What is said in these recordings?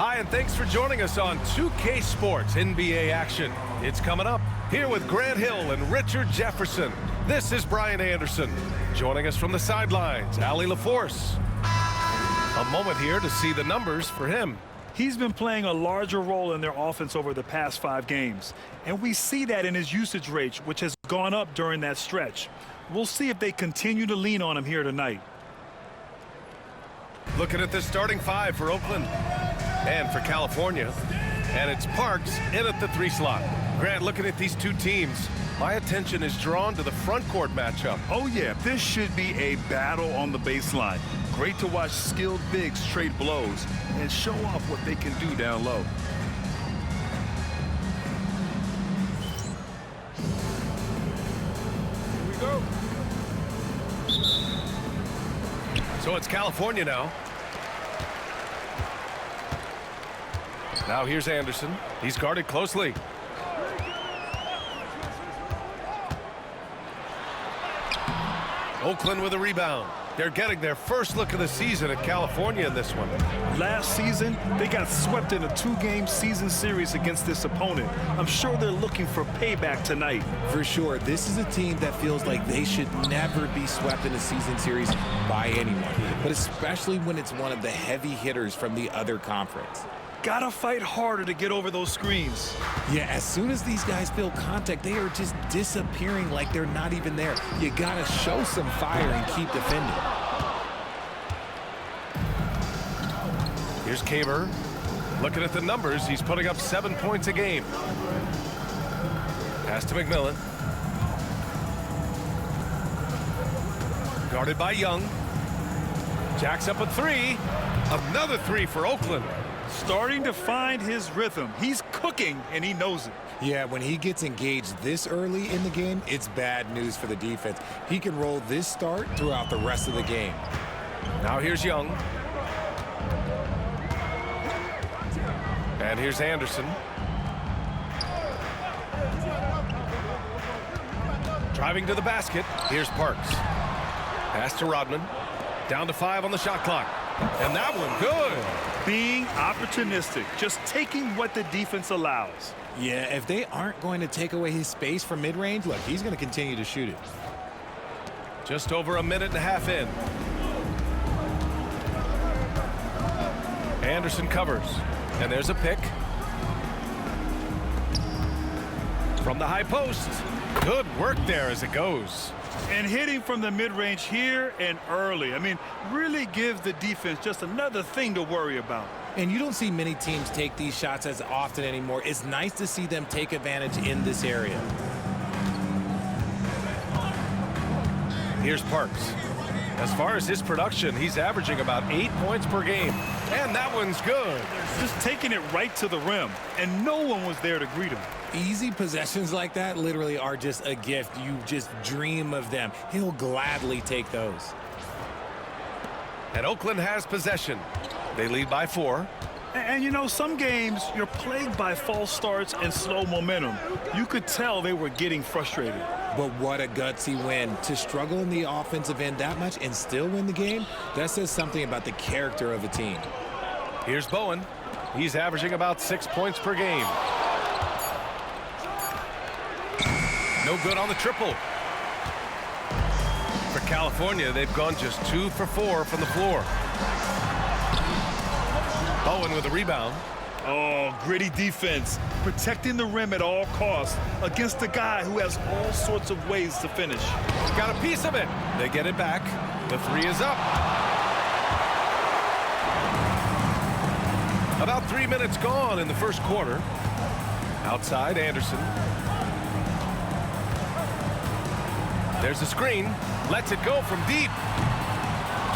Hi, and thanks for joining us on 2K Sports NBA action. It's coming up here with Grant Hill and Richard Jefferson. This is Brian Anderson. Joining us from the sidelines, Allie LaForce. A moment here to see the numbers for him. He's been playing a larger role in their offense over the past 5 games. And we see that in his usage rate, which has gone up during that stretch. We'll see if they continue to lean on him here tonight. Looking at the starting 5 for Oakland and for California. And it's Parks in at the 3 slot. Grant, looking at these two teams, my attention is drawn to the front court matchup. Oh, yeah, this should be a battle on the baseline. Great to watch skilled bigs trade blows and show off what they can do down low. Here we go. So it's California now. Now here's Anderson. He's guarded closely. Oakland with a rebound. They're getting their first look of the season at California in this one. Last season, they got swept in a 2-game season series against this opponent. I'm sure they're looking for payback tonight. For sure, this is a team that feels like they should never be swept in a season series by anyone, but especially when it's one of the heavy hitters from the other conference. Gotta fight harder to get over those screens. Yeah, as soon as these guys feel contact, they are just disappearing like they're not even there. You gotta show some fire and keep defending. Here's Kaber. Looking at the numbers, he's putting up 7 points a game. Pass to McMillan. Guarded by Young. Jacks up a 3. Another 3 for Oakland. Starting to find his rhythm. He's cooking, and he knows it. Yeah, when he gets engaged this early in the game, it's bad news for the defense. He can roll this start throughout the rest of the game. Now here's Young. And here's Anderson. Driving to the basket. Here's Parks. Pass to Rodman. Down to 5 on the shot clock. And that one good. Being opportunistic, just taking what the defense allows. Yeah, if they aren't going to take away his space from mid-range, look, he's going to continue to shoot it. Just over a minute and a half in. Anderson covers. And there's a pick. From the high post. Good work there as it goes. And hitting from the mid-range here and early. I mean, really gives the defense just another thing to worry about. And you don't see many teams take these shots as often anymore. It's nice to see them take advantage in this area. Here's Parks. As far as his production, he's averaging about 8 points per game. And that one's good. Just taking it right to the rim, and no one was there to greet him. Easy possessions like that literally are just a gift. You just dream of them. He'll gladly take those. And Oakland has possession. They lead by 4. And you know, some games you're plagued by false starts and slow momentum. You could tell they were getting frustrated. But what a gutsy win. To struggle in the offensive end that much and still win the game, that says something about the character of a team. Here's Bowen. He's averaging about 6 points per game. No good on the triple. For California, they've gone just 2 for 4 from the floor. Bowen with a rebound. Oh, gritty defense. Protecting the rim at all costs against a guy who has all sorts of ways to finish. He's got a piece of it. They get it back. The 3 is up. About 3 minutes gone in the first quarter. Outside, Anderson. There's a screen. Lets it go from deep.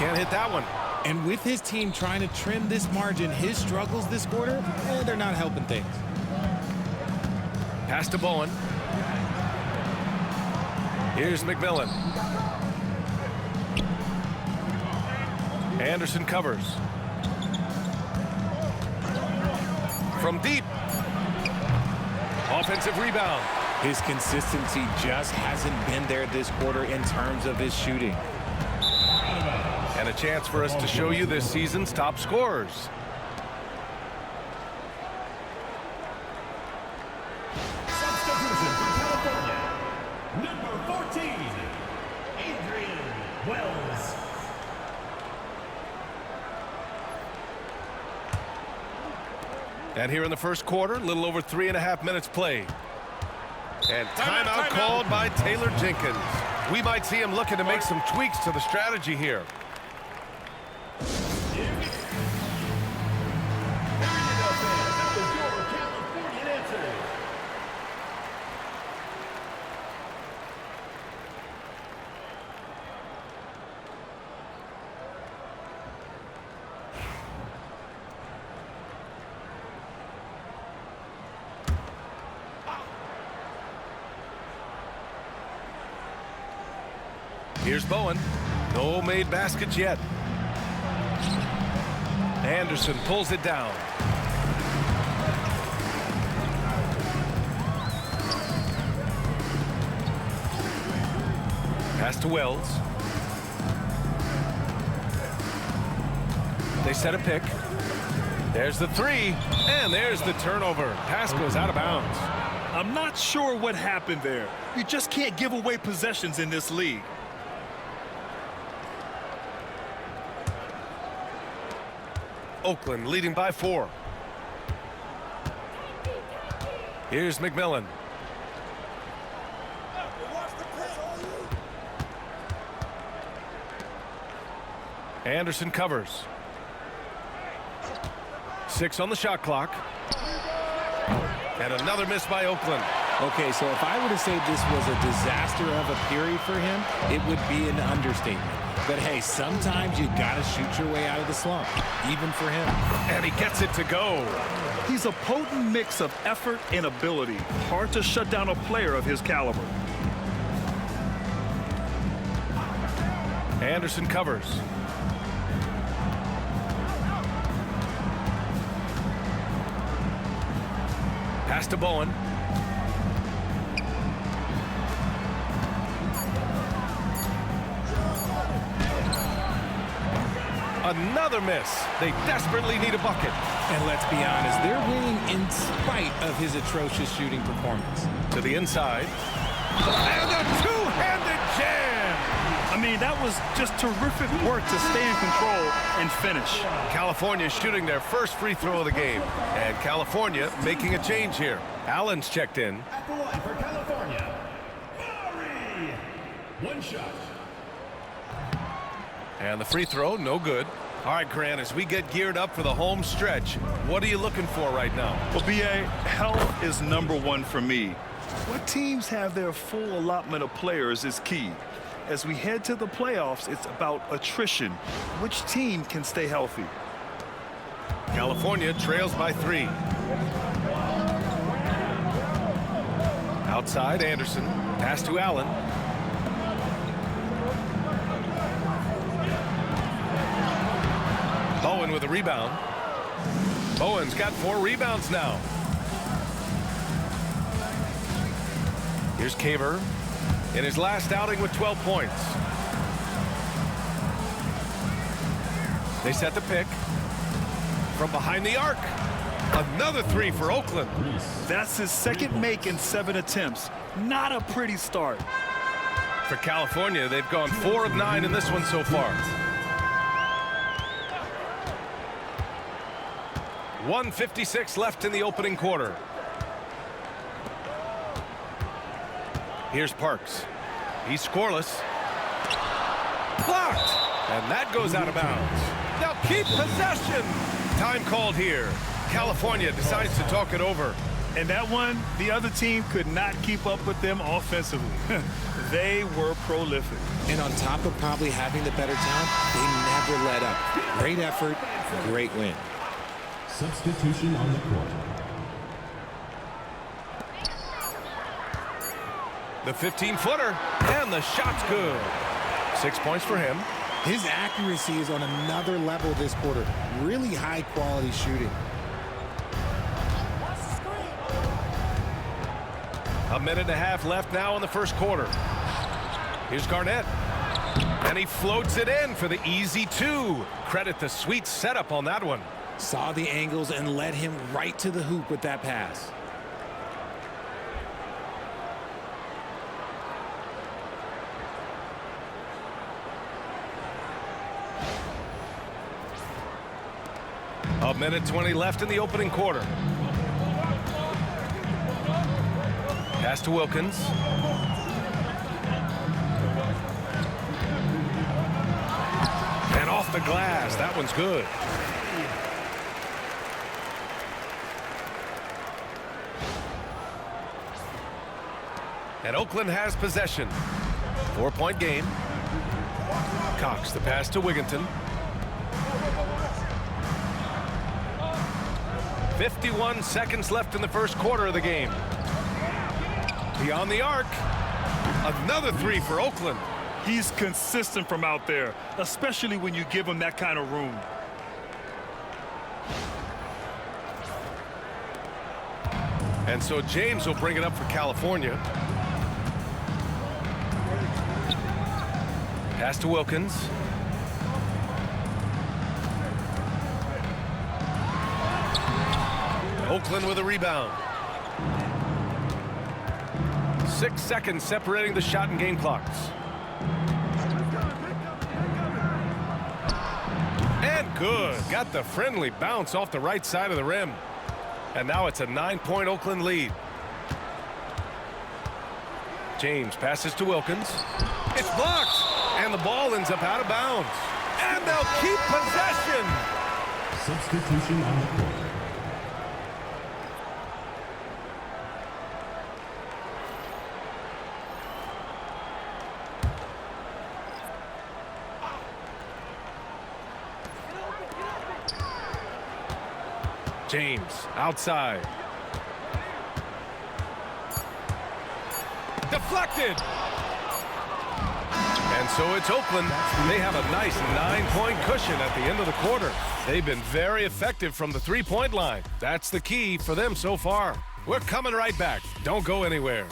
Can't hit that one. And with his team trying to trim this margin, his struggles this quarter, they're not helping things. Pass to Bowen. Here's McMillan. Anderson covers. From deep. Offensive rebound. His consistency just hasn't been there this quarter in terms of his shooting. And a chance for us to show you this season's top scorers. And here in the first quarter, a little over 3.5 minutes played. And timeout called by Taylor Jenkins. We might see him looking to make some tweaks to the strategy here. Here's Bowen. No made baskets yet. Anderson pulls it down. Pass to Wells. They set a pick. There's the three, and there's the turnover. Pass goes out of bounds. I'm not sure what happened there. You just can't give away possessions in this league. Oakland leading by 4. Here's McMillan. Anderson covers. 6 on the shot clock. And another miss by Oakland. Okay, so if I were to say this was a disaster of a period for him, it would be an understatement. But hey, sometimes you gotta shoot your way out of the slump, even for him. And he gets it to go. He's a potent mix of effort and ability. Hard to shut down a player of his caliber. Anderson covers. Pass to Bowen. Another miss. They desperately need a bucket. And let's be honest, they're winning in spite of his atrocious shooting performance. To the inside. And a two-handed jam. I mean, that was just terrific work to stay in control and finish. California shooting their first free throw of the game. And California making a change here. Allen's checked in. At the line for California, Murray. One shot. And the free throw, no good. All right, Grant, as we get geared up for the home stretch, what are you looking for right now? Well, B.A., health is #1 for me. What teams have their full allotment of players is key. As we head to the playoffs, it's about attrition. Which team can stay healthy? California trails by 3. Outside, Anderson. Pass to Allen. Bowen with a rebound. Bowen's got 4 rebounds now. Here's Caver in his last outing with 12 points. They set the pick from behind the arc. Another 3 for Oakland. That's his second make in 7 attempts. Not a pretty start. For California, they've gone 4 of 9 in this one so far. 1:56 left in the opening quarter. Here's Parks. He's scoreless. Blocked. And that goes out of bounds. Now keep possession. Time called here. California decides to talk it over. And that one, the other team could not keep up with them offensively. They were prolific. And on top of probably having the better talent, they never let up. Great effort, great win. Substitution on the court. The 15-footer, and the shot's good. 6 points for him. His accuracy is on another level this quarter. Really high-quality shooting. A minute and a half left now in the first quarter. Here's Garnett. And he floats it in for the easy 2. Credit the sweet setup on that one. Saw the angles and led him right to the hoop with that pass. A minute 20 left in the opening quarter. Pass to Wilkins. And off the glass. That one's good. And Oakland has possession. 4-point game. Cox, the pass to Wigginton. 51 seconds left in the first quarter of the game. Beyond the arc. Another three for Oakland. He's consistent from out there, especially when you give him that kind of room. And so James will bring it up for California. Pass to Wilkins. Oakland with a rebound. 6 seconds separating the shot and game clocks. And good. Got the friendly bounce off the right side of the rim. And now it's a 9-point Oakland lead. James passes to Wilkins. It's blocked. And the ball ends up out of bounds. And they'll keep possession. Substitution on the court. James outside. Deflected. And so it's Oakland. They have a nice 9-point cushion at the end of the quarter. They've been very effective from the three-point line. That's the key for them so far. We're coming right back. Don't go anywhere.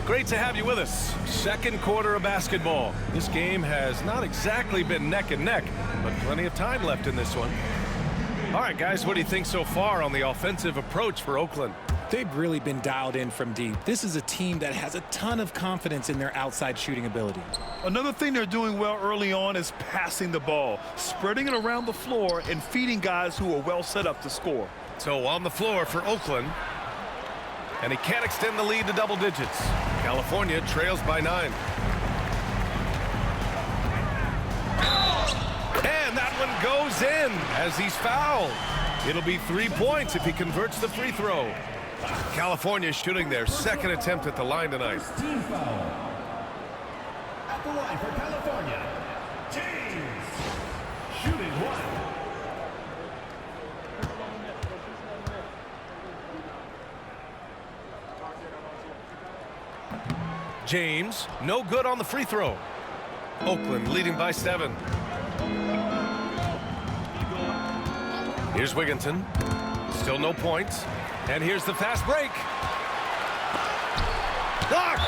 Great to have you with us. Second quarter of basketball. This game has not exactly been neck and neck, but plenty of time left in this one. All right, guys, what do you think so far on the offensive approach for Oakland? They've really been dialed in from deep. This is a team that has a ton of confidence in their outside shooting ability. Another thing they're doing well early on is passing the ball, spreading it around the floor and feeding guys who are well set up to score. So on the floor for Oakland. And he can't extend the lead to double digits. California trails by 9. And that one goes in as he's fouled. It'll be 3 points if he converts the free throw. California shooting their second attempt at the line tonight. Team foul. At the line for California, James. Shooting one. James, no good on the free throw. Oakland leading by 7. Here's Wigginton. Still no points. And here's the fast break. Blocked!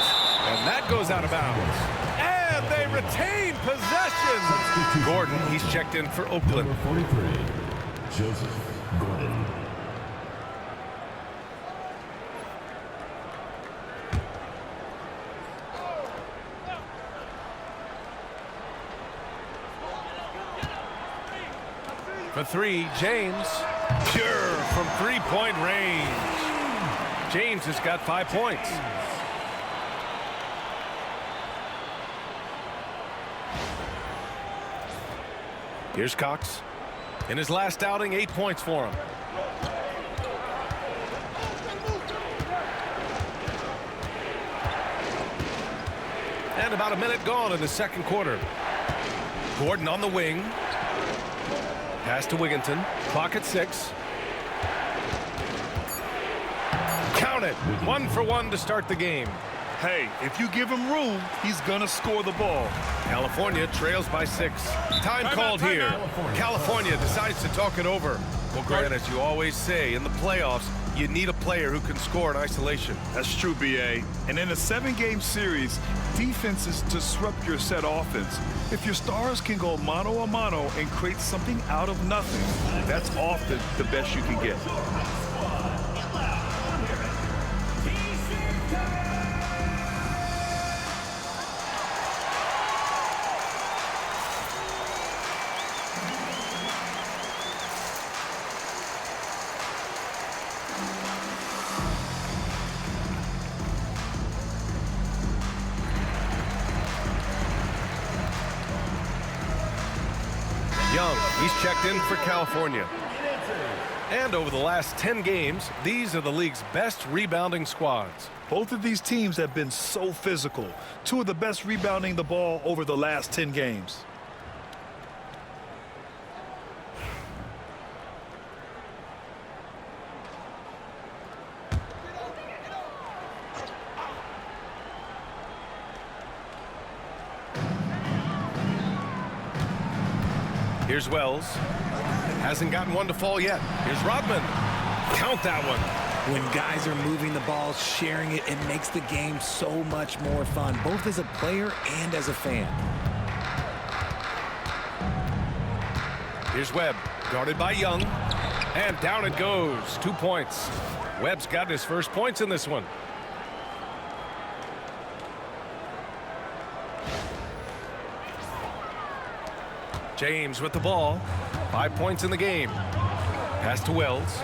And that goes out of bounds. And they retain possession. Gordon, he's checked in for Oakland. Number 43, Joseph Gordon. For 3, James. Pure from three-point range. James has got 5 points. Here's Cox. In his last outing, 8 points for him. And about a minute gone in the second quarter. Gordon on the wing. Pass to Wigginton. Clock at 6. Count it. 1 for 1 to start the game. Hey, if you give him room, he's going to score the ball. California trails by 6. Time called here. California decides to talk it over. Well, Grant, as you always say, in the playoffs, you need a player who can score in isolation. That's true, B.A. And in a 7-game series, defense is disrupt your set offense. If your stars can go mano-a-mano and create something out of nothing, that's often the best you can get. Young, he's checked in for California. And over the last 10 games, these are the league's best rebounding squads. Both of these teams have been so physical. Two of the best rebounding the ball over the last 10 games. Here's Wells. Hasn't gotten one to fall yet. Here's Rodman. Count that one. When guys are moving the ball, sharing it, it makes the game so much more fun, both as a player and as a fan. Here's Webb, guarded by Young. And down it goes. 2 points. Webb's got his first points in this one. James with the ball. 5 points in the game. Pass to Wells.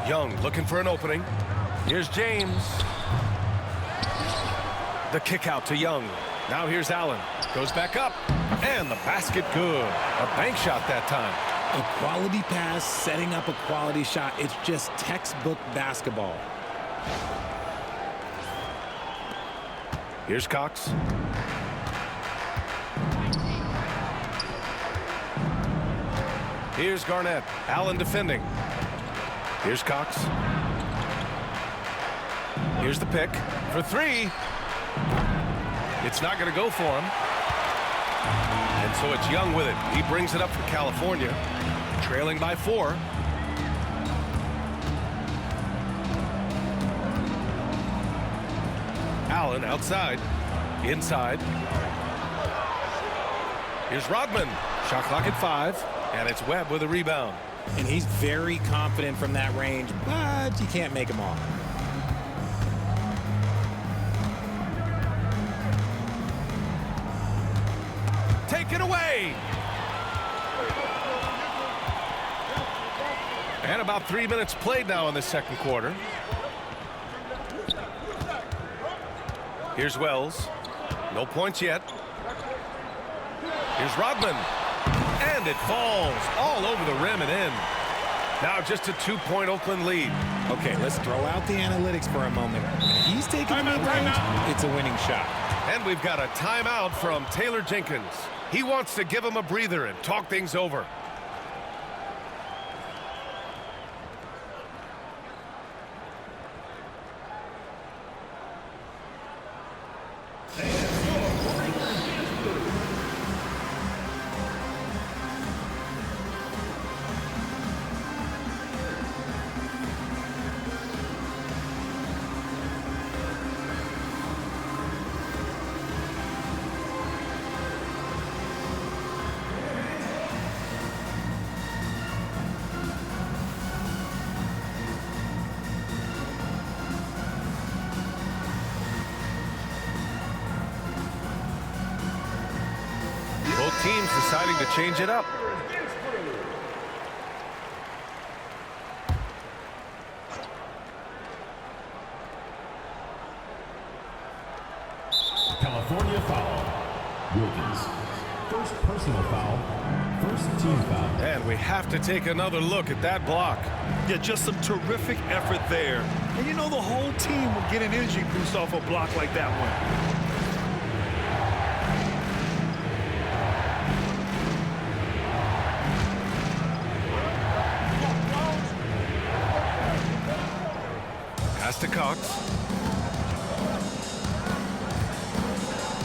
Young looking for an opening. Here's James. The kick out to Young. Now here's Allen. Goes back up. And the basket good. A bank shot that time. A quality pass, setting up a quality shot. It's just textbook basketball. Here's Cox. Here's Garnett. Allen defending. Here's Cox. Here's the pick for 3. It's not going to go for him. And so it's Young with it. He brings it up for California, trailing by 4. Allen outside. Inside. Here's Rodman. Shot clock at 5. And it's Webb with a rebound. And he's very confident from that range, but you can't make him all. Take it away. And about 3 minutes played now in the second quarter. Here's Wells. No points yet. Here's Rodman. And it falls all over the rim and in. Now just a 2-point Oakland lead. Okay, let's throw out the analytics for a moment. When he's taking the mid-range, it's a winning shot. And we've got a timeout from Taylor Jenkins. He wants to give him a breather and talk things over. Both teams deciding to change it up. California foul. Wilkins. First personal foul. First team foul. And we have to take another look at that block. Yeah, just some terrific effort there. And you know the whole team will get an energy boost off a block like that one. Pass to Cox.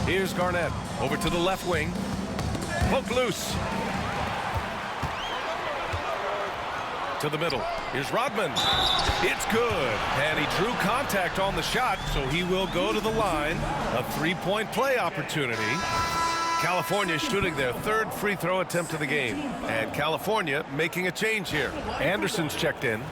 Here's Garnett. Over to the left wing. Poke loose. To the middle. Here's Rodman. It's good. And he drew contact on the shot, so he will go to the line. A three-point play opportunity. California shooting their third free throw attempt of the game. And California making a change here. Anderson's checked in.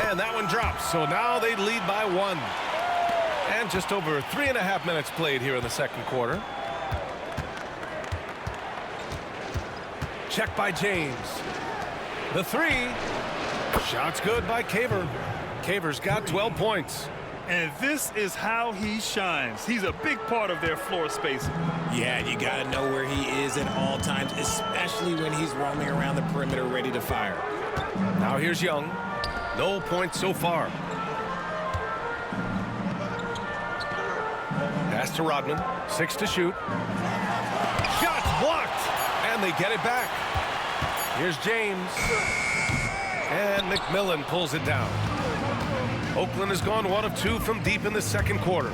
And that one drops, so now they lead by 1. And just over 3.5 minutes played here in the second quarter. Check by James. The three. Shot's good by Caver. Caver's got 12 points. And this is how he shines. He's a big part of their floor spacing. Yeah, you got to know where he is at all times, especially when he's roaming around the perimeter ready to fire. Now here's Young. No points so far. Pass to Rodman. 6 to shoot. Shot blocked. And they get it back. Here's James. And McMillan pulls it down. Oakland has gone 1 of 2 from deep in the second quarter.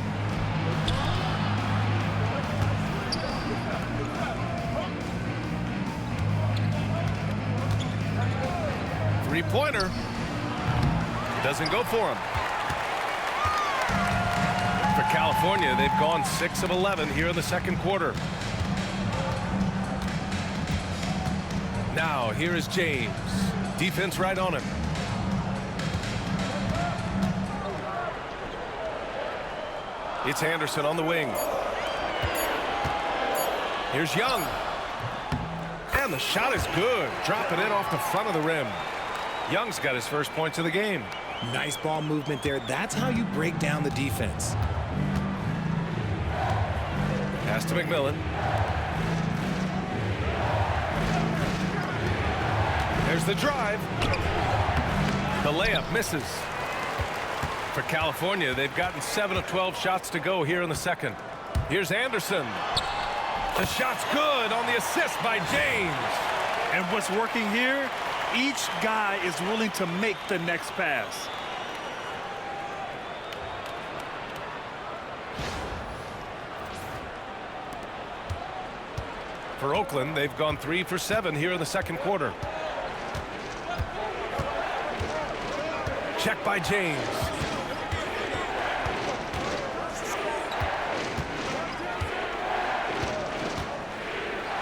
Three-pointer. Doesn't go for him. For California, they've gone 6 of 11 here in the second quarter. Now, here is James. Defense right on him. It's Anderson on the wing. Here's Young. And the shot is good. Dropping in off the front of the rim. Young's got his first points of the game. Nice ball movement there. That's how you break down the defense. Pass to McMillan. There's the drive. The layup misses. For California, they've gotten 7 of 12 shots to go here in the second. Here's Anderson. The shot's good on the assist by James. And what's working here? Each guy is willing to make the next pass. For Oakland, they've gone 3 for 7 here in the second quarter. Check by James.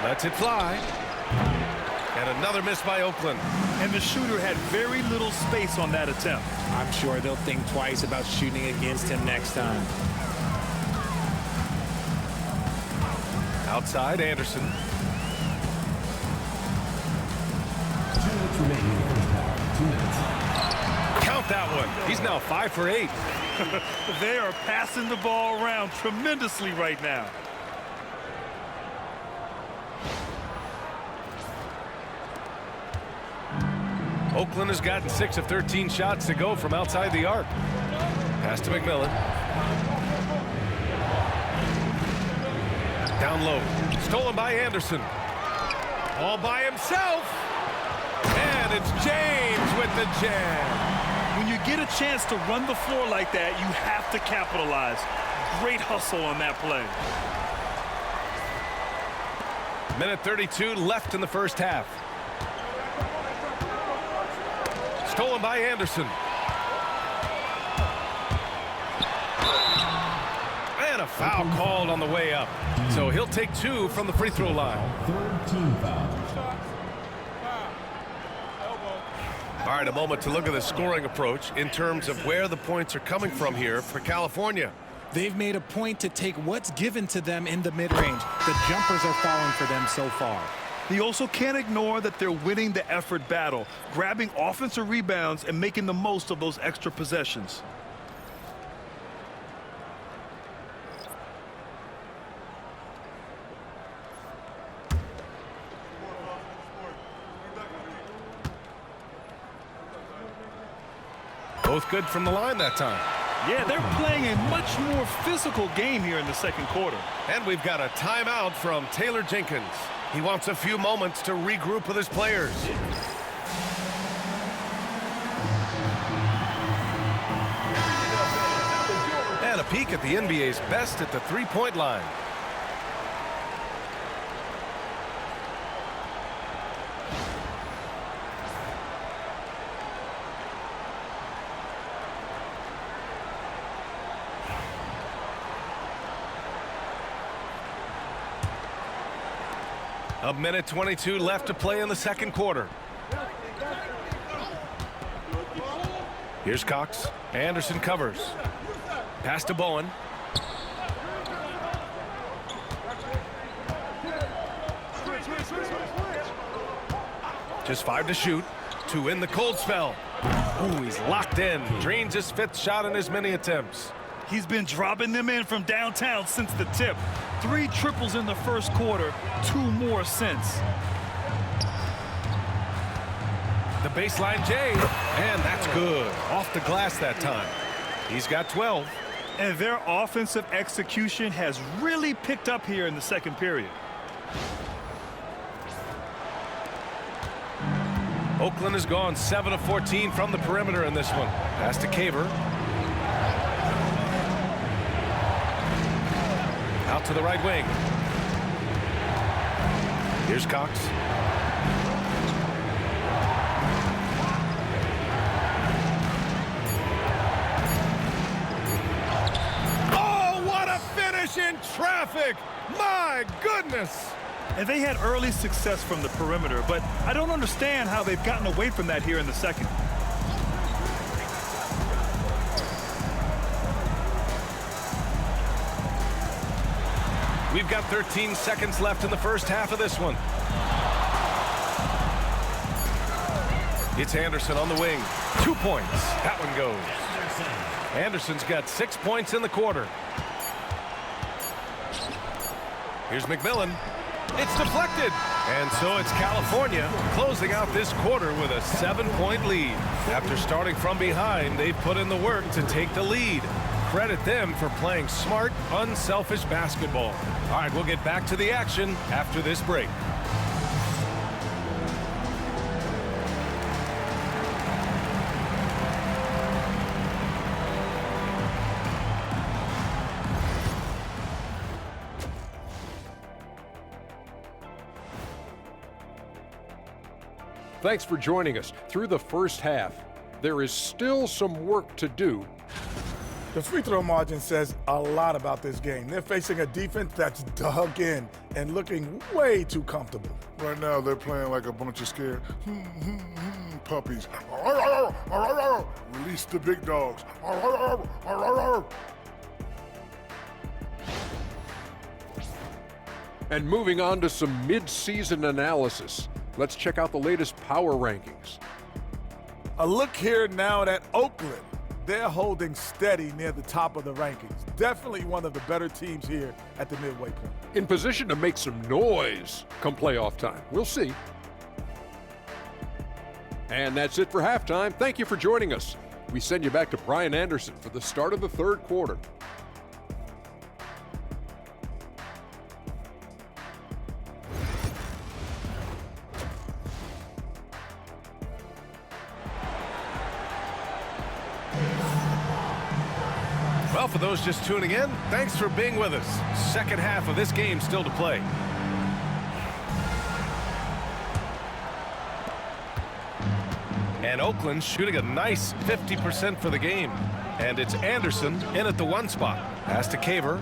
Lets it fly. And another miss by Oakland. And the shooter had very little space on that attempt. I'm sure they'll think twice about shooting against him next time. Outside, Anderson. 2 minutes remaining in the first half. 2 minutes. Count that one. He's now 5 for 8. They are passing the ball around tremendously right now. Oakland has gotten 6 of 13 shots to go from outside the arc. Pass to McMillan. Down low. Stolen by Anderson. All by himself. And it's James with the jam. When you get a chance to run the floor like that, you have to capitalize. Great hustle on that play. Minute 32 left in the first half. Stolen by Anderson. And a foul called on the way up. So he'll take 2 from the free throw line. Third team foul. All right, a moment to look at the scoring approach in terms of where the points are coming from here for California. They've made a point to take what's given to them in the mid-range. The jumpers are falling for them so far. He also can't ignore that they're winning the effort battle, grabbing offensive rebounds and making the most of those extra possessions. Both good from the line that time. Yeah, they're playing a much more physical game here in the second quarter. And we've got a timeout from Taylor Jenkins. He wants a few moments to regroup with his players. peek at the NBA's best at the three-point line. A minute 22 left to play in the second quarter. Here's Cox. Anderson covers. Pass to Bowen. Just 5 to shoot. 2 in the cold spell. Ooh, he's locked in. Drains his 5th shot in as many attempts. He's been dropping them in from downtown since the tip. 3 triples in the first quarter, 2 more since. The baseline J, and that's good. Off the glass that time. He's got 12. And their offensive execution has really picked up here in the second period. Oakland has gone 7 of 14 from the perimeter in this one. Pass to Caver. Out to the right wing. Here's Cox. Oh, what a finish in traffic! My goodness! And they had early success from the perimeter, but I don't understand how they've gotten away from that here in the second. We've got 13 seconds left in the first half of this one. It's Anderson on the wing. 2 points. That one goes. Anderson's got 6 points in the quarter. Here's McMillan. It's deflected. And so it's California closing out this quarter with a 7-point lead. After starting from behind, they've put in the work to take the lead. Credit them for playing smart, unselfish basketball. All right, we'll get back to the action after this break. Thanks for joining us. Through the first half, there is still some work to do. The free throw margin says a lot about this game. They're facing a defense that's dug in and looking way too comfortable. Right now, they're playing like a bunch of scared puppies. Release the big dogs. And moving on to some mid-season analysis, let's check out the latest power rankings. A look here now at Oakland. They're holding steady near the top of the rankings. Definitely one of the better teams here at the midway point. In position to make some noise come playoff time. We'll see. And that's it for halftime. Thank you for joining us. We send you back to Brian Anderson for the start of the third quarter. Well, for those just tuning in, thanks for being with us. Second half of this game still to play. And Oakland shooting a nice 50% for the game. And it's Anderson in at the 1 spot. Pass to Caver.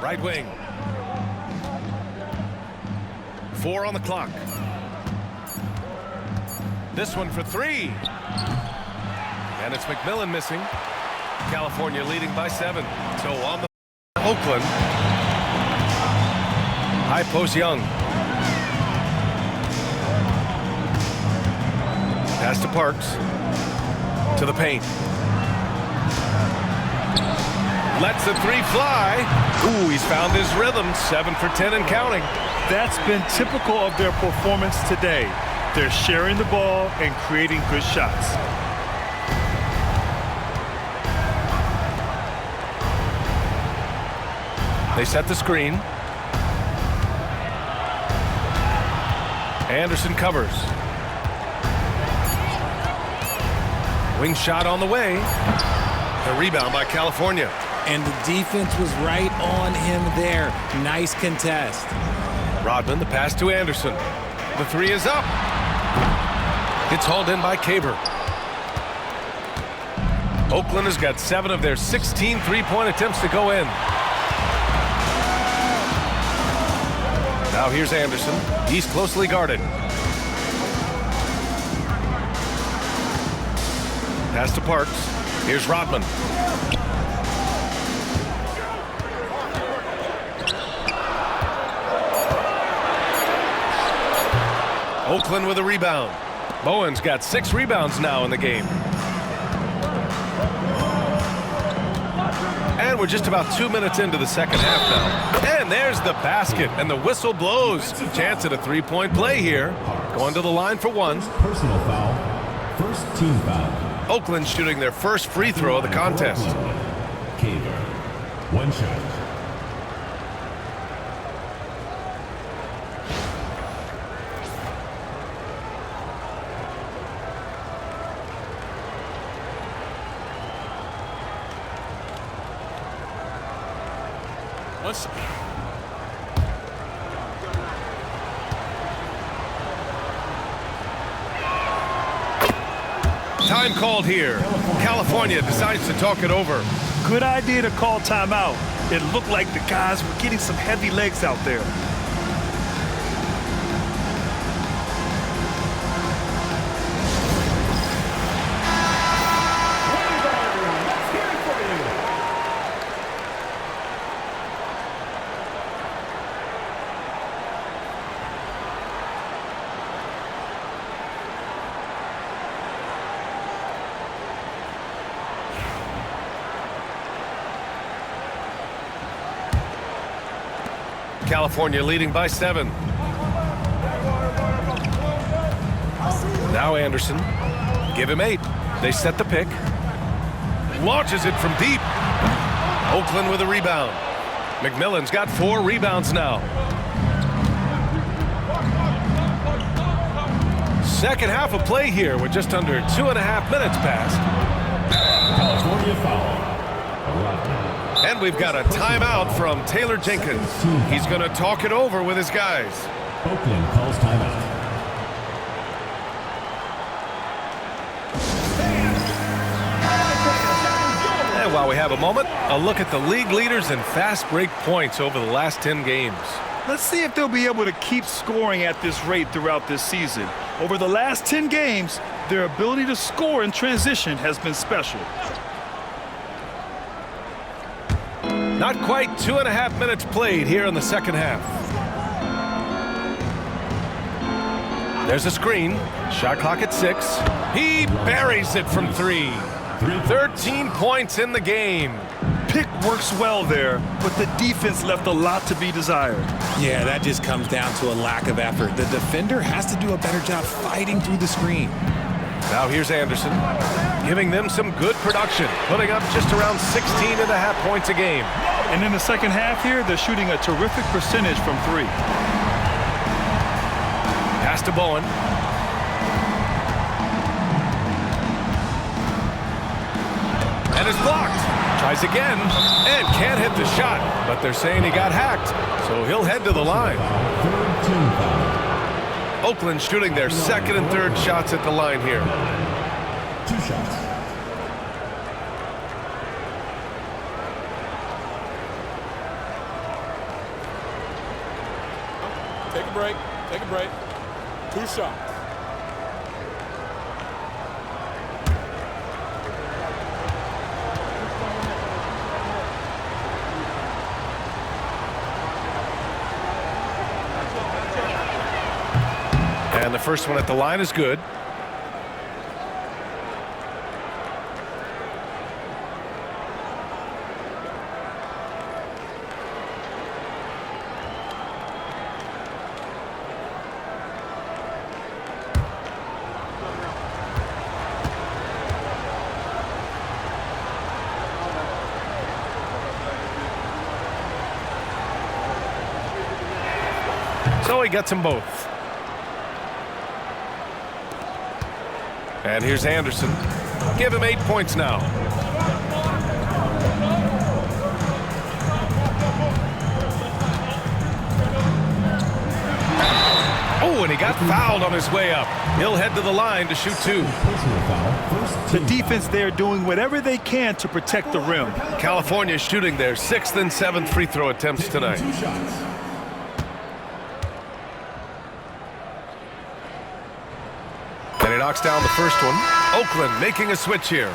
Right wing. 4 on the clock. This one for 3. And it's McMillan missing. California leading by 7. So on the Oakland. High post Young. Pass to Parks. To the paint. Lets the 3 fly. Ooh, he's found his rhythm. 7 for 10 and counting. That's been typical of their performance today. They're sharing the ball and creating good shots. They set the screen. Anderson covers. Wing shot on the way. The rebound by California. And the defense was right on him there. Nice contest. Rodman, the pass to Anderson. The three is up. It's hauled in by Caber. Oakland has got 7 of their 16 three-point attempts to go in. Now here's Anderson. He's closely guarded. Pass to Parks. Here's Rodman. Oakland with a rebound. Bowen's got 6 rebounds now in the game. And we're just about 2 minutes into the second half now. And there's the basket, and the whistle blows. Chance at a three-point play here. Going to the line for 1. Personal foul. First team foul. Oakland shooting their first free throw of the contest. Caver. 1 shot. Time called here. California decides to talk it over. Good idea to call timeout. It looked like the guys were getting some heavy legs out there. California leading by 7. Now Anderson. Give him 8. They set the pick. Launches it from deep. Oakland with a rebound. McMillan's got 4 rebounds now. Second half of play here with just under 2.5 minutes passed. California foul. Rodman. And we've got a timeout from Taylor Jenkins. He's going to talk it over with his guys. Oakland calls timeout. And while we have a moment, a look at the league leaders in fast break points over the last 10 games. Let's see if they'll be able to keep scoring at this rate throughout this season. Over the last 10 games, their ability to score in transition has been special. Not quite 2.5 minutes played here in the second half. There's a screen. Shot clock at 6. He buries it from 3. 13 points in the game. Pick works well there, but the defense left a lot to be desired. Yeah, that just comes down to a lack of effort. The defender has to do a better job fighting through the screen. Now here's Anderson, giving them some good production, putting up just around 16.5 points a game. And in the second half here, they're shooting a terrific percentage from 3. Pass to Bowen. And it's blocked. Tries again and can't hit the shot, but they're saying he got hacked, so he'll head to the line. Third team foul. Oakland shooting their second and third shots at the line here. 2 shots. Take a break. Take a break. 2 shots. And the first one at the line is good. So he gets them both. And here's Anderson. Give him 8 points now. Oh, and he got fouled on his way up. He'll head to the line to shoot 2. The defense there doing whatever they can to protect the rim. California shooting their 6th and 7th free throw attempts tonight. And he knocks down the first one. Oakland making a switch here.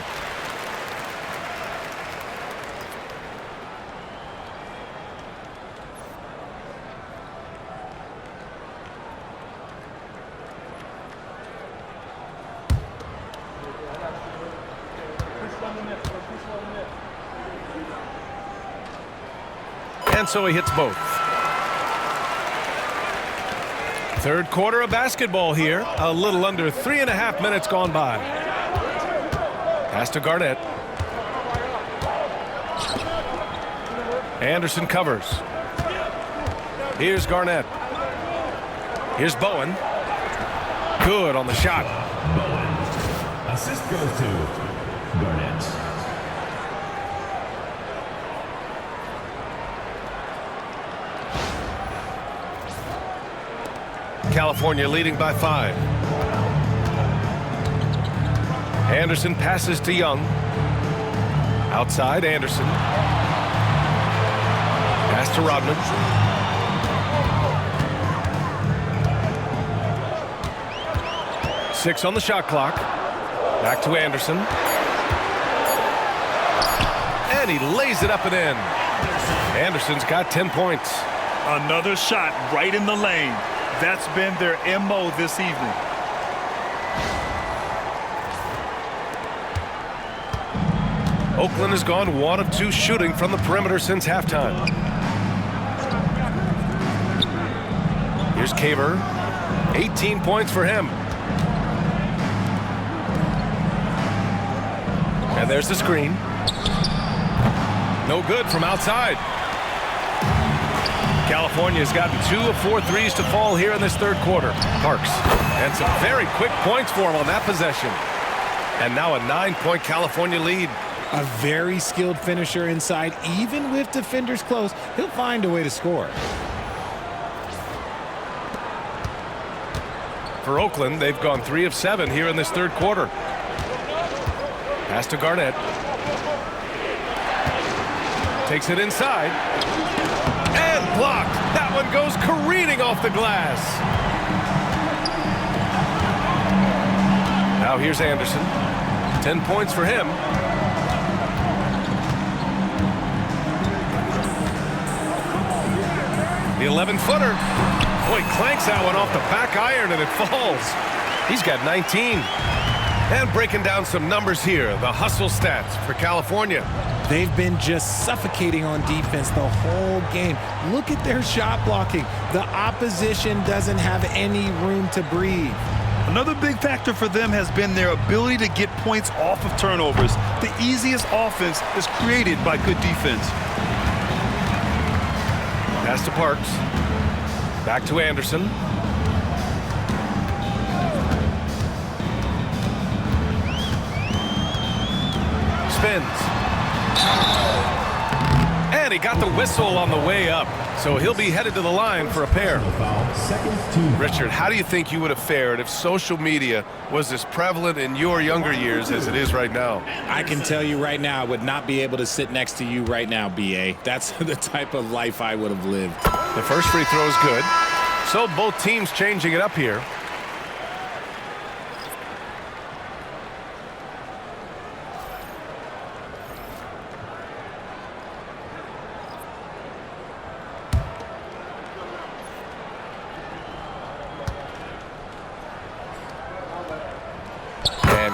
And so he hits both. Third quarter of basketball here. A little under 3.5 minutes gone by. Pass to Garnett. Anderson covers. Here's Garnett. Here's Bowen. Good on the shot. Bowen. Assist goes to Garnett. California leading by 5. Anderson passes to Young. Outside, Anderson. Pass to Rodman. Six on the shot clock. Back to Anderson. And he lays it up and in. Anderson's got 10 points. Another shot right in the lane. That's been their MO this evening. Oakland has gone 1 of 2 shooting from the perimeter since halftime. Here's Caver. 18 points for him. And there's the screen. No good from outside. California's gotten 2 of 4 threes to fall here in this third quarter. Parks. And some very quick points for him on that possession. And now a 9-point California lead. A very skilled finisher inside. Even with defenders close, he'll find a way to score. For Oakland, they've gone 3 of 7 here in this third quarter. Pass to Garnett. Takes it inside. And blocked. That one goes careening off the glass. Now here's Anderson. 10 points for him. The 11-footer. Boy, clanks that one off the back iron and it falls. He's got 19. And breaking down some numbers here, the hustle stats for California. They've been just suffocating on defense the whole game. Look at their shot blocking. The opposition doesn't have any room to breathe. Another big factor for them has been their ability to get points off of turnovers. The easiest offense is created by good defense. Pass to Parks. Back to Anderson. Spins. And he got the whistle on the way up. So he'll be headed to the line for a pair. Richard, how do you think you would have fared if social media was as prevalent in your younger years as it is right now? I can tell you right now, I would not be able to sit next to you right now, B.A. That's the type of life I would have lived. The first free throw is good. So both teams changing it up here.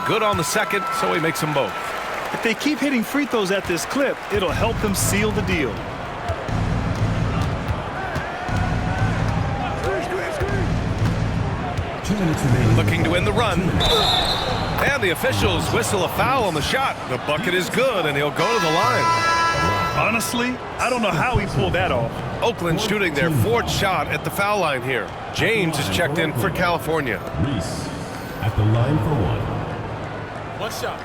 Good on the second, so he makes them both. If they keep hitting free throws at this clip, it'll help them seal the deal. Looking to win the run. And the officials whistle a foul on the shot. The bucket is good, and he'll go to the line. Honestly, I don't know how he pulled that off. Oakland shooting their 4th shot at the foul line here. James is checked in for California. Reece at the line for 1. One shot.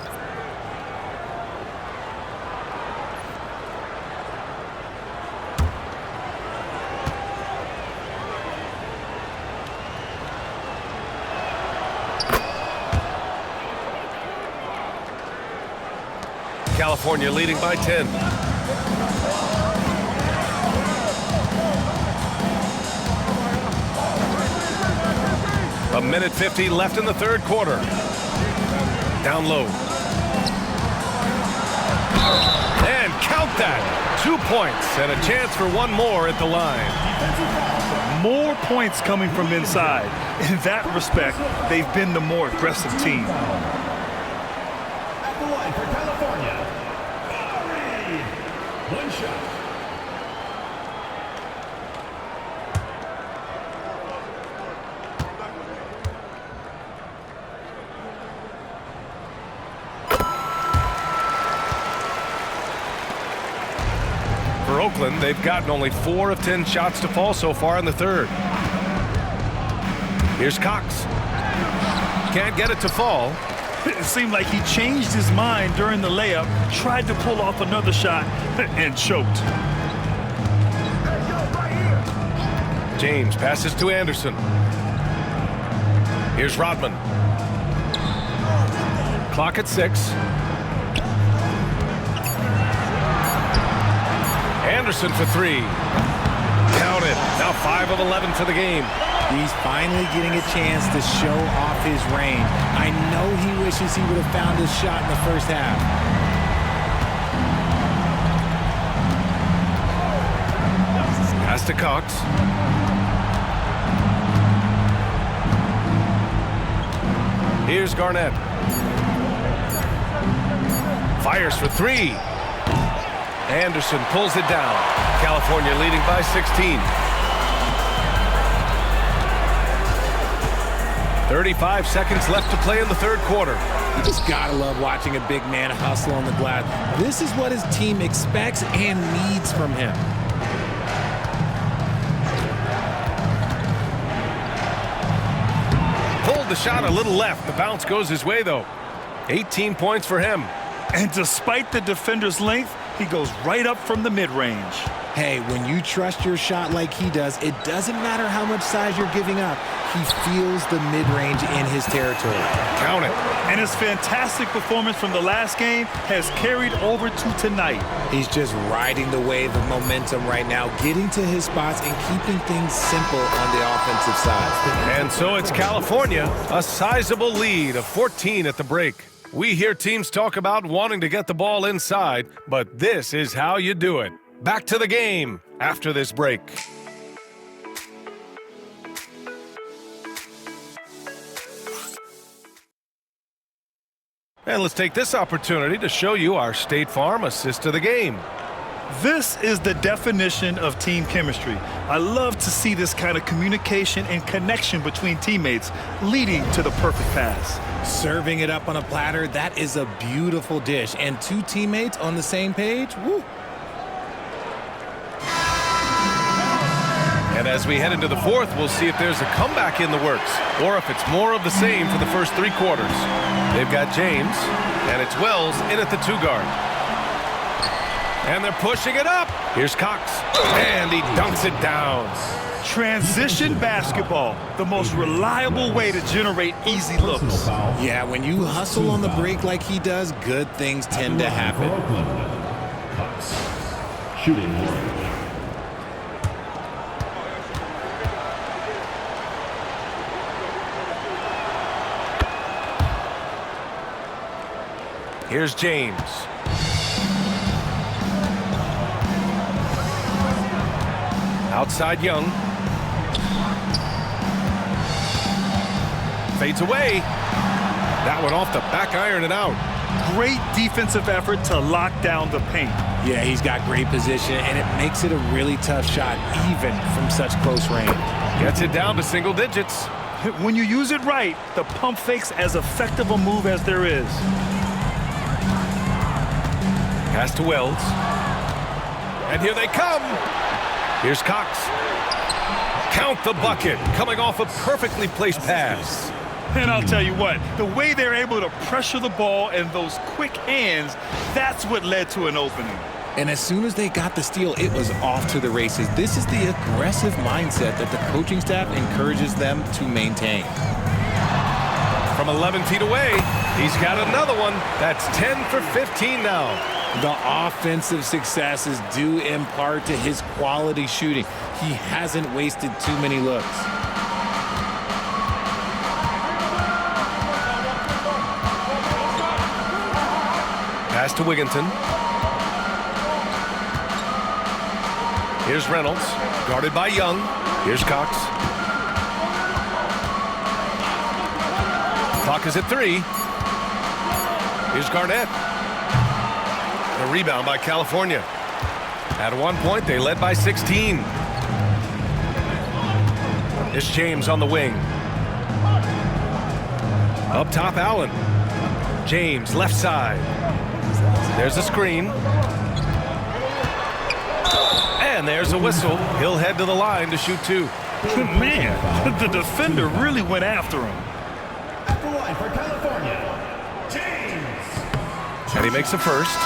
California leading by 10. A minute 50 left in the third quarter. Down low. And count that. 2 points and a chance for one more at the line. More points coming from inside. In that respect, they've been the more aggressive team. At the line for California, one shot. For Oakland, they've gotten only 4 of 10 shots to fall so far in the third. Here's Cox. Can't get it to fall. It seemed like he changed his mind during the layup, tried to pull off another shot, and choked. James passes to Anderson. Here's Rodman. Clock at 6. Anderson for 3. Count it. Now 5 of 11 for the game. He's finally getting a chance to show off his range. I know he wishes he would have found his shot in the first half. Pass to Cox. Here's Garnett. Fires for 3. Anderson pulls it down. California leading by 16. 35 seconds left to play in the third quarter. You just gotta love watching a big man hustle on the glass. This is what his team expects and needs from him. Pulled the shot a little left. The bounce goes his way, though. 18 points for him. And despite the defender's length, he goes right up from the mid-range. Hey, when you trust your shot like he does, it doesn't matter how much size you're giving up. He feels the mid-range in his territory. Count it. And his fantastic performance from the last game has carried over to tonight. He's just riding the wave of momentum right now, getting to his spots and keeping things simple on the offensive side. And so it's California, a sizable lead of 14 at the break. We hear teams talk about wanting to get the ball inside, but this is how you do it. Back to the game after this break. And let's take this opportunity to show you our State Farm assist to the game. This is the definition of team chemistry. I love to see this kind of communication and connection between teammates leading to the perfect pass. Serving it up on a platter, that is a beautiful dish. And 2 teammates on the same page, woo. And as we head into the fourth, we'll see if there's a comeback in the works or if it's more of the same for the first 3 quarters. They've got James, and it's Wells in at the 2 guard. And they're pushing it up. Here's Cox, and he dunks it down. Transition basketball, the most reliable way to generate easy looks. Yeah, when you hustle on the break like he does, good things tend to happen. Cox. Shooting range. Here's James. Outside Young. Fades away. That one off the back iron and out. Great defensive effort to lock down the paint. Yeah, he's got great position, and it makes it a really tough shot, even from such close range. Gets it down to single digits. When you use it right, the pump fake's as effective a move as there is. Pass to Wells. And here they come. Here's Cox. Count the bucket, coming off a perfectly placed pass. And I'll tell you what, the way they're able to pressure the ball and those quick hands, that's what led to an opening. And as soon as they got the steal, it was off to the races. This is the aggressive mindset that the coaching staff encourages them to maintain. From 11 feet away, he's got another one. That's 10 for 15 now. The offensive success is due in part to his quality shooting. He hasn't wasted too many looks. Pass to Wigginton. Here's Reynolds, guarded by Young. Here's Cox. Clock is at 3. Here's Garnett. The rebound by California. At one point, they led by 16. Here's James on the wing. Up top, Allen. James, left side. There's a screen. And there's a whistle. He'll head to the line to shoot 2. Man, the defender really went after him. At the line for California, James. And he makes the first.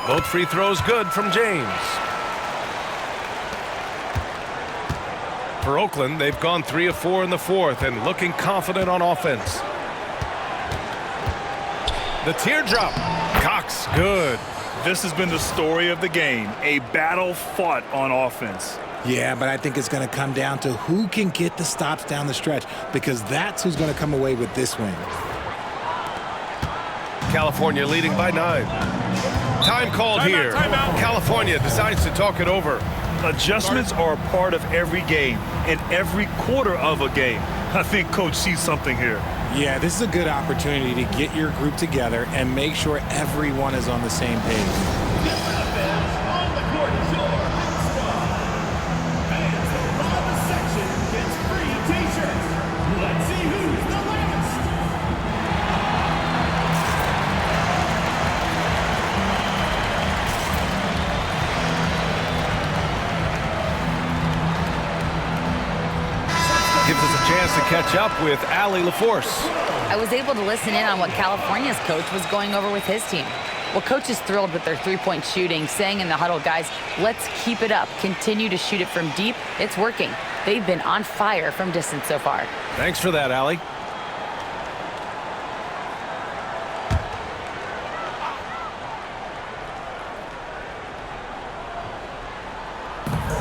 Both free throws good from James. For Oakland, they've gone 3 of 4 in the fourth and looking confident on offense. The teardrop. Cox, good. This has been the story of the game, a battle fought on offense. Yeah, but I think it's going to come down to who can get the stops down the stretch, because that's who's going to come away with this win. California leading by 9. Time called here. California decides to talk it over. Adjustments are a part of every game and every quarter of a game. I think Coach sees something here. Yeah, this is a good opportunity to get your group together and make sure everyone is on the same page. On the court is your squad. Fans that rob the section gets free t-shirts. Let's see who's the loudest. Gives us a chance to catch up with Allie LaForce. I was able to listen in on what California's coach was going over with his team. Well, coach is thrilled with their three-point shooting, saying in the huddle, guys, let's keep it up. Continue to shoot it from deep. It's working. They've been on fire from distance so far. Thanks for that, Allie.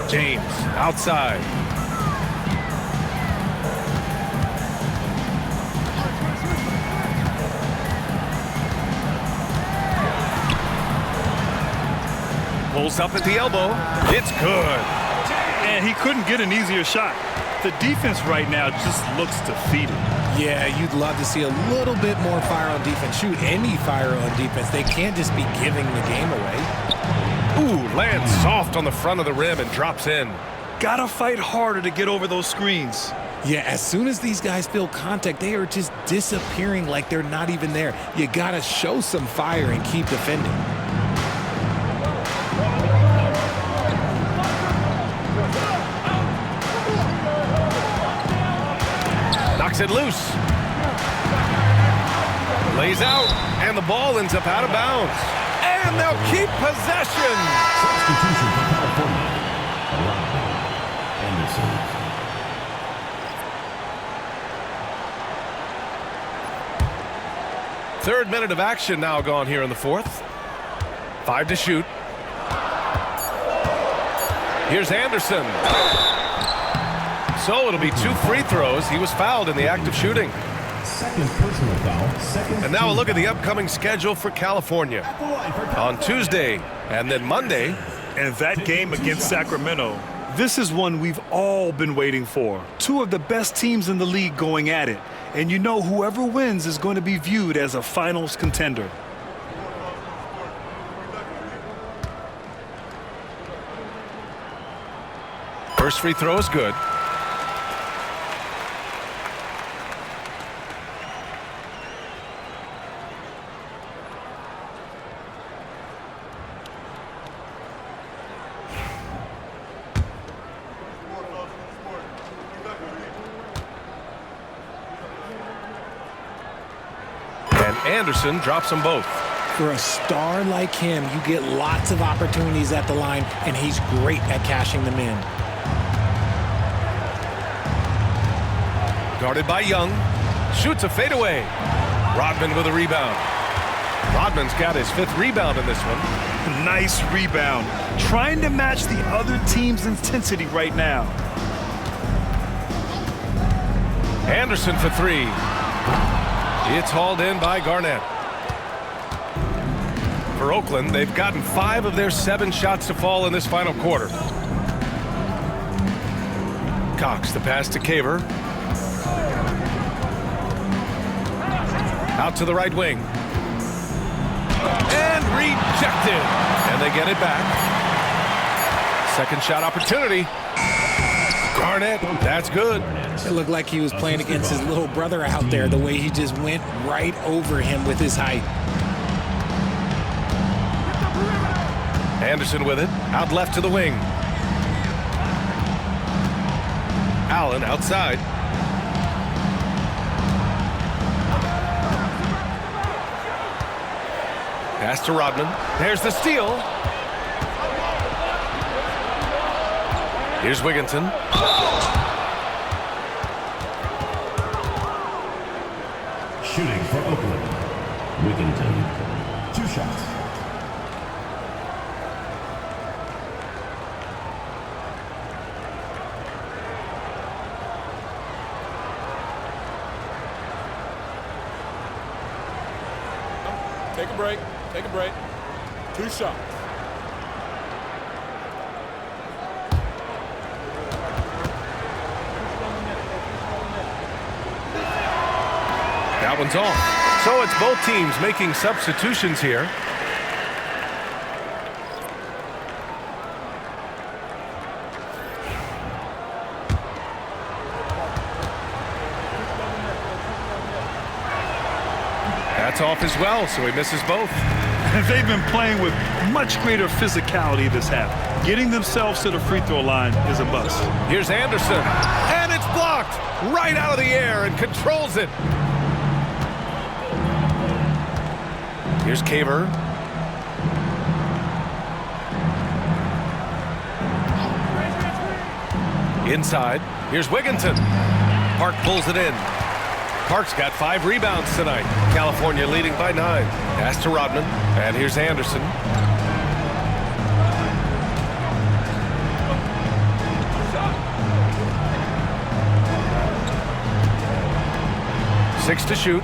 James, outside. Pulls up at the elbow. It's good. And he couldn't get an easier shot. The defense right now just looks defeated. Yeah, you'd love to see a little bit more fire on defense. Shoot, any fire on defense. They can't just be giving the game away. Ooh, lands soft on the front of the rim and drops in. Gotta fight harder to get over those screens. Yeah, as soon as these guys feel contact, they are just disappearing like they're not even there. You gotta show some fire and keep defending. Knocks it loose. Lays out, and the ball ends up out of bounds. And they'll keep possession. Substitution for California. Lamar Anderson. Third minute of action now gone here in the fourth. 5 to shoot. Here's Anderson. So it'll be 2 free throws. He was fouled in the act of shooting. Second personal foul. Second. And now a look at the upcoming schedule for California. On Tuesday and then Monday. And that game against Sacramento, this is one we've all been waiting for. 2 of the best teams in the league going at it. And you know whoever wins is going to be viewed as a finals contender. First free throw is good. Anderson drops them both. For a star like him, you get lots of opportunities at the line, and he's great at cashing them in. Guarded by Young. Shoots a fadeaway. Rodman with a rebound. Rodman's got his 5th rebound in this one. Nice rebound. Trying to match the other team's intensity right now. Anderson for 3. It's hauled in by Garnett. For Oakland, they've gotten 5 of their 7 shots to fall in this final quarter. Cox, the pass to Caver. Out to the right wing. And rejected. And they get it back. Second shot opportunity. Garnett, that's good. It looked like he was playing against his little brother out there, the way he just went right over him with his height. Anderson with it. Out left to the wing. Allen outside. Pass to Rodman. There's the steal. Here's Wigginton. Shooting for Oakland. Wigginton. 2 shots. Take a break. Take a break. 2 shots. That one's off. So it's both teams making substitutions here. That's off as well, so he misses both. And they've been playing with much greater physicality this half. Getting themselves to the free throw line is a must. Here's Anderson, and it's blocked right out of the air and controls it. Here's Caver. Inside. Here's Wigginton. Park pulls it in. Park's got 5 rebounds tonight. California leading by 9. Pass to Rodman. And here's Anderson. Six to shoot.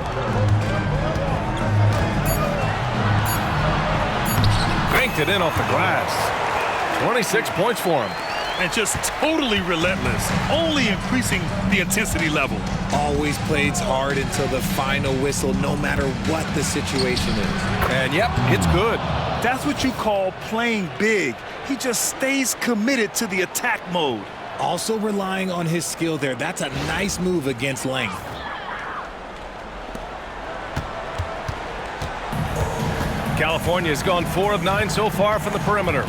Banked it in off the glass. 26 points for him. And just totally relentless, only increasing the intensity level. Always plays hard until the final whistle, no matter what the situation is. And yep, it's good. That's what you call playing big. He just stays committed to the attack mode. Also relying on his skill there. That's a nice move against length. California's gone 4 of 9 so far from the perimeter.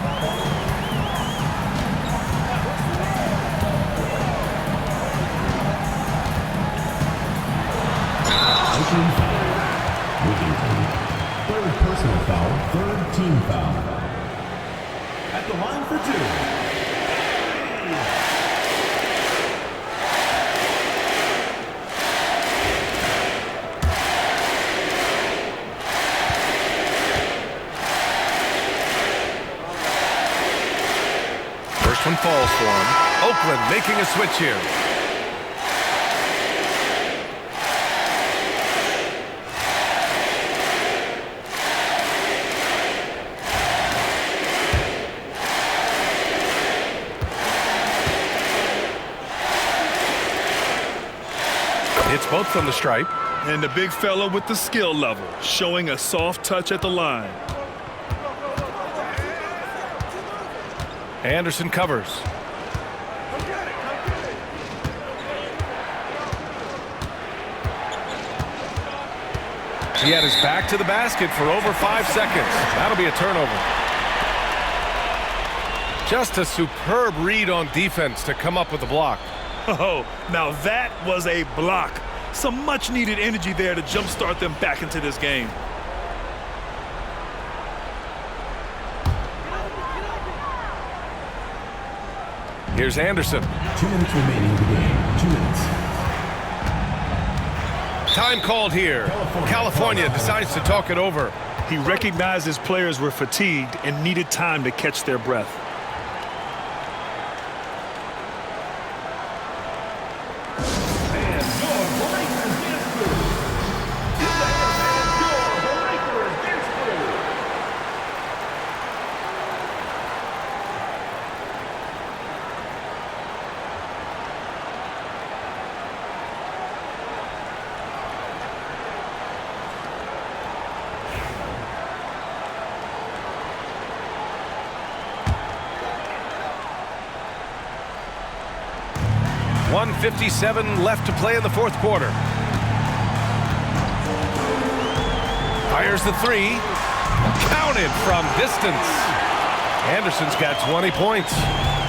Wigginton. 3rd personal foul, 3rd team foul. At the line for 2. First one falls for him. Oakland making a switch here. It's both from the stripe. And the big fella with the skill level, showing a soft touch at the line. Anderson covers. He had his back to the basket for over 5 seconds. That'll be a turnover. Just a superb read on defense to come up with the block. Oh, now that was a block. Some much-needed energy there to jumpstart them back into this game. Here's Anderson. 2 minutes remaining in the game. 2 minutes. Time called here. California decides to talk it over. He recognized his players were fatigued and needed time to catch their breath. And your breakers dance crew. Your breakers dance crew. .157 left to play in the fourth quarter. Fires the three. Counted from distance. Anderson's got 20 points.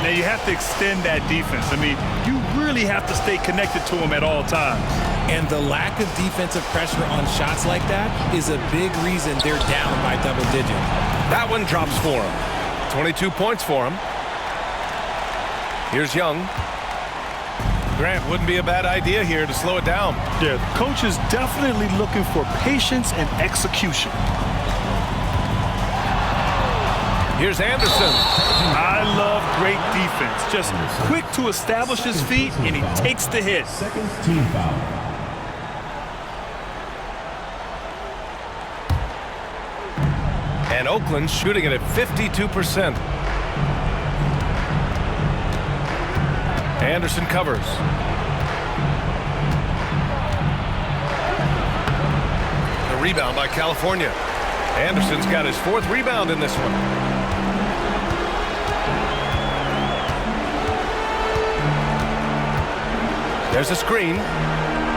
Now you have to extend that defense. I mean, you really have to stay connected to them at all times. And the lack of defensive pressure on shots like that is a big reason they're down by double digits. That one drops for him. 22 points for him. Here's Young. Grant, wouldn't be a bad idea here to slow it down. Yeah, the coach is definitely looking for patience and execution. Here's Anderson. I love great defense. Just quick to establish his feet, and he takes the hit. Second team foul. And Oakland shooting it at 52%. Anderson covers. A rebound by California. Anderson's got his 4th rebound in this one. There's a screen.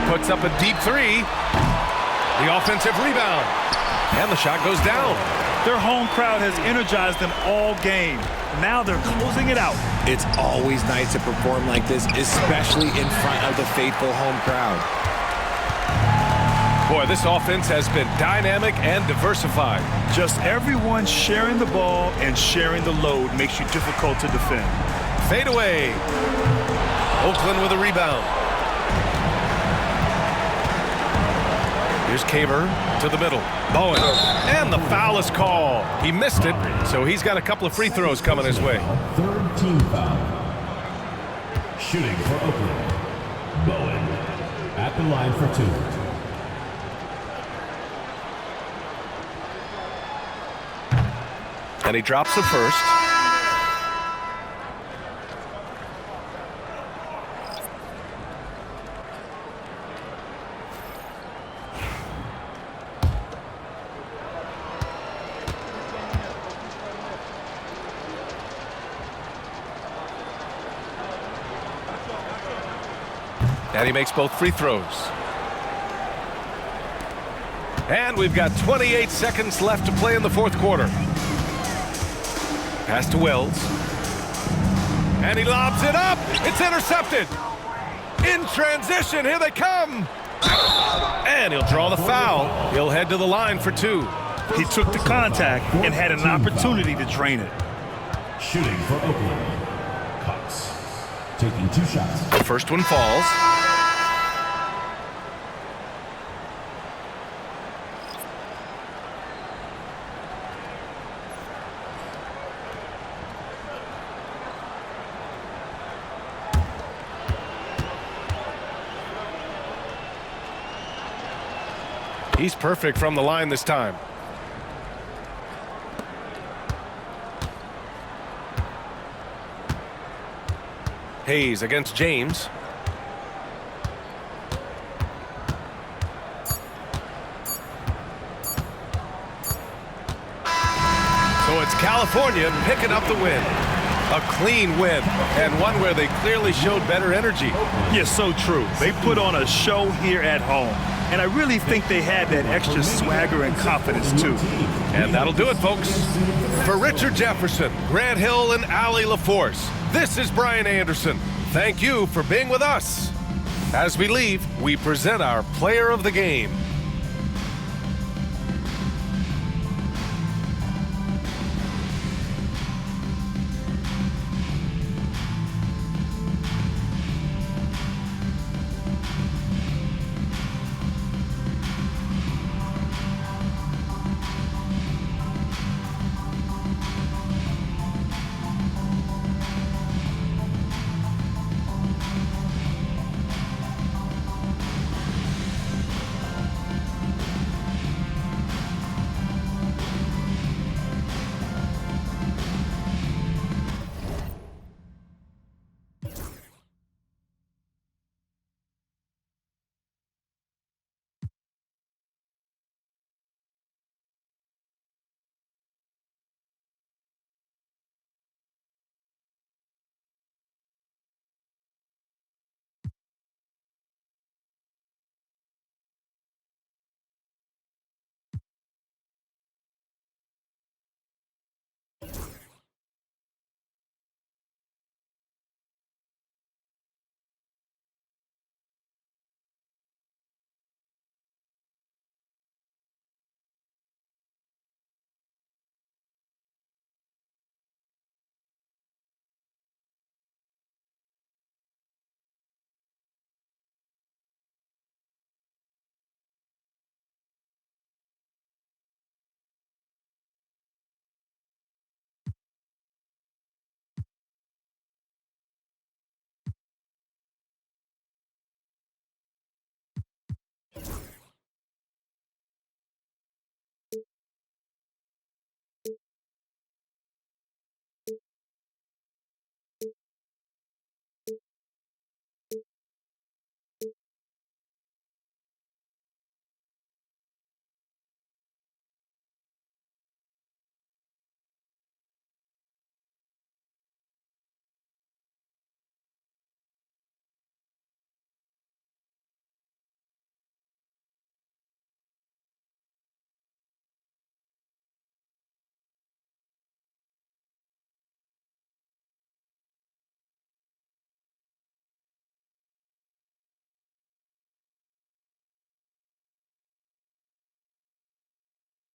Puts up a deep 3. The offensive rebound. And the shot goes down. Their home crowd has energized them all game. Now they're closing it out. It's always nice to perform like this, especially in front of the faithful home crowd. Boy, this offense has been dynamic and diversified. Just everyone sharing the ball and sharing the load makes you difficult to defend. Fade away. Oakland with a rebound. Here's Caver to the middle. Bowen. And the foul is called. He missed it, so he's got a couple of free throws coming his way. Third team foul. Shooting for Oakland. Bowen at the line for 2. And he drops the first. And he makes both free throws. And we've got 28 seconds left to play in the fourth quarter. Pass to Wells. And he lobs it up. It's intercepted. In transition, here they come. And he'll draw the foul. He'll head to the line for 2. He took the contact and had an opportunity to drain it. Shooting for Oakland. Cox taking 2 shots. The first one falls. He's perfect from the line this time. Hayes against James. So it's California picking up the win. A clean win, and one where they clearly showed better energy. Yes, so true. They put on a show here at home. And I really think they had that extra swagger and confidence, too. And that'll do it, folks. For Richard Jefferson, Grant Hill, and Allie LaForce, this is Brian Anderson. Thank you for being with us. As we leave, we present our player of the game.